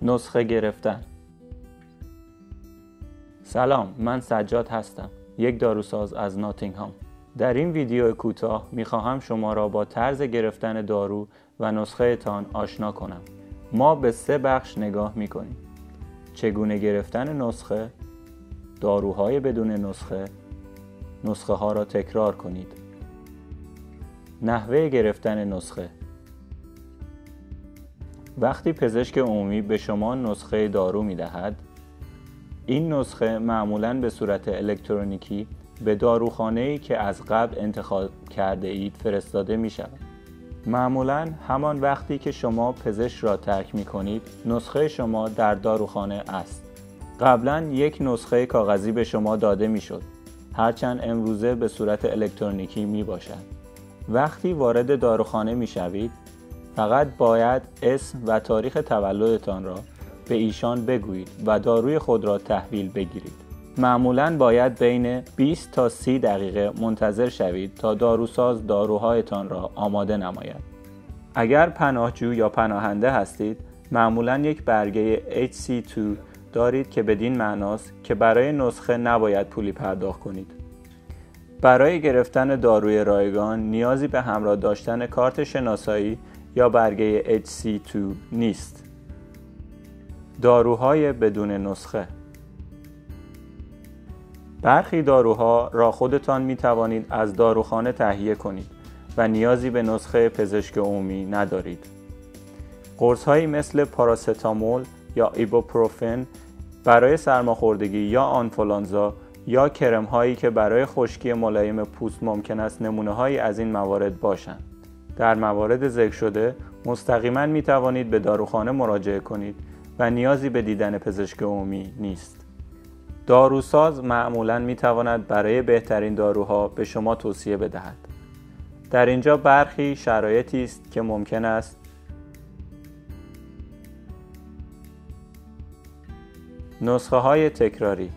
نسخه گرفتن. سلام، من سجاد هستم، یک داروساز از ناتینگهام. در این ویدیو کوتاه میخواهم شما را با طرز گرفتن دارو و نسخه تان آشنا کنم. ما به 3 بخش نگاه میکنیم: چگونه گرفتن نسخه، داروهای بدون نسخه، نسخه ها را تکرار کنید. نحوه گرفتن نسخه: وقتی پزشک عمومی به شما نسخه دارو میدهد، این نسخه معمولاً به صورت الکترونیکی به داروخانه‌ای که از قبل انتخاب کرده اید فرستاده می شود. معمولاً همان وقتی که شما پزشک را ترک می کنید، نسخه شما در داروخانه است. قبلاً یک نسخه کاغذی به شما داده می شد، هرچند امروزه به صورت الکترونیکی می باشد. وقتی وارد داروخانه می شوید، فقط باید اسم و تاریخ تولدتان را به ایشان بگویید و داروی خود را تحویل بگیرید. معمولاً باید بین 20 تا 30 دقیقه منتظر شوید تا داروساز داروهایتان را آماده نماید. اگر پناهجو یا پناهنده هستید، معمولاً یک برگه HC2 دارید که بدین معناست که برای نسخه نباید پولی پرداخت کنید. برای گرفتن داروی رایگان نیازی به همراه داشتن کارت شناسایی یا برگه HC2 نیست. داروهای بدون نسخه: برخی داروها را خودتان می توانید از داروخانه تهیه کنید و نیازی به نسخه پزشک عمومی ندارید. قرص‌هایی مثل پاراستامول یا ایبوپروفن برای سرماخوردگی یا آنفولانزا یا کرم‌هایی که برای خشکی ملایم پوست ممکن است نمونه‌هایی از این موارد باشند. در موارد ذکر شده مستقیما می توانید به داروخانه مراجعه کنید و نیازی به دیدن پزشک عمومی نیست. داروساز معمولاً می تواند برای بهترین داروها به شما توصیه بدهد. در اینجا برخی شرایطی است که ممکن است نسخه های تکراری: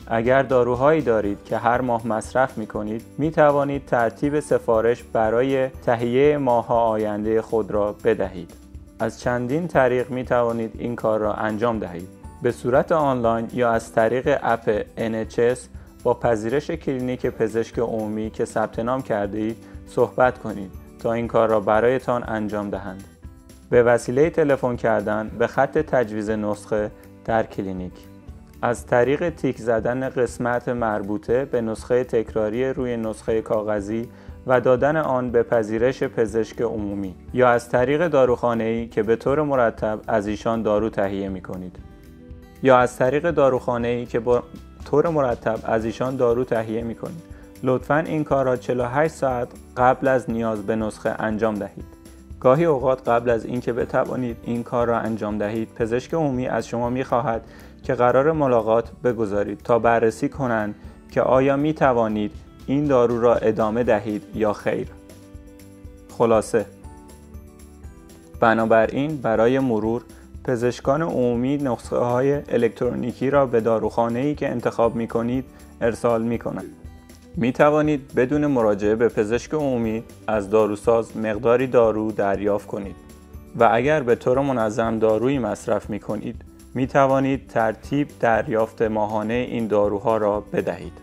اگر داروهایی دارید که هر ماه مصرف می کنید، می توانید ترتیب سفارش برای تهیه ماه‌ها آینده خود را بدهید. از چندین طریق می توانید این کار را انجام دهید: به صورت آنلاین یا از طریق اپ NHS با پذیرش کلینیک پزشک عمومی که ثبت نام کرده اید صحبت کنید تا این کار را برایتان انجام دهند. به وسیله تلفن کردن به خط تجویز نسخه در کلینیک. از طریق تیک زدن قسمت مربوطه به نسخه تکراری روی نسخه کاغذی و دادن آن به پذیرش پزشک عمومی، یا از طریق داروخانه‌ای که به طور مرتب از ایشان دارو تهیه می‌کنید. لطفاً این کار را 48 ساعت قبل از نیاز به نسخه انجام دهید. گاهی اوقات قبل از اینکه بتوانید این کار را انجام دهید، پزشک عمومی از شما می‌خواهد که قرار ملاقات بگذارید تا بررسی کنند که آیا می توانید این دارو را ادامه دهید یا خیر. خلاصه: بنابراین برای مرور، پزشکان عمومی نسخه های الکترونیکی را به داروخانه‌ای که انتخاب می کنید ارسال می کنند. می توانید بدون مراجعه به پزشک عمومی از داروساز مقداری دارو دریافت کنید و اگر به طور منظم دارویی مصرف می کنید، می توانید ترتیب دریافت ماهانه این داروها را بدهید.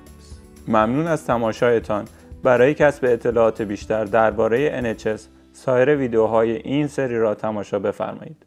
ممنون از تماشایتان. برای کسب اطلاعات بیشتر درباره NHS، سایر ویدیوهای این سری را تماشا بفرمایید.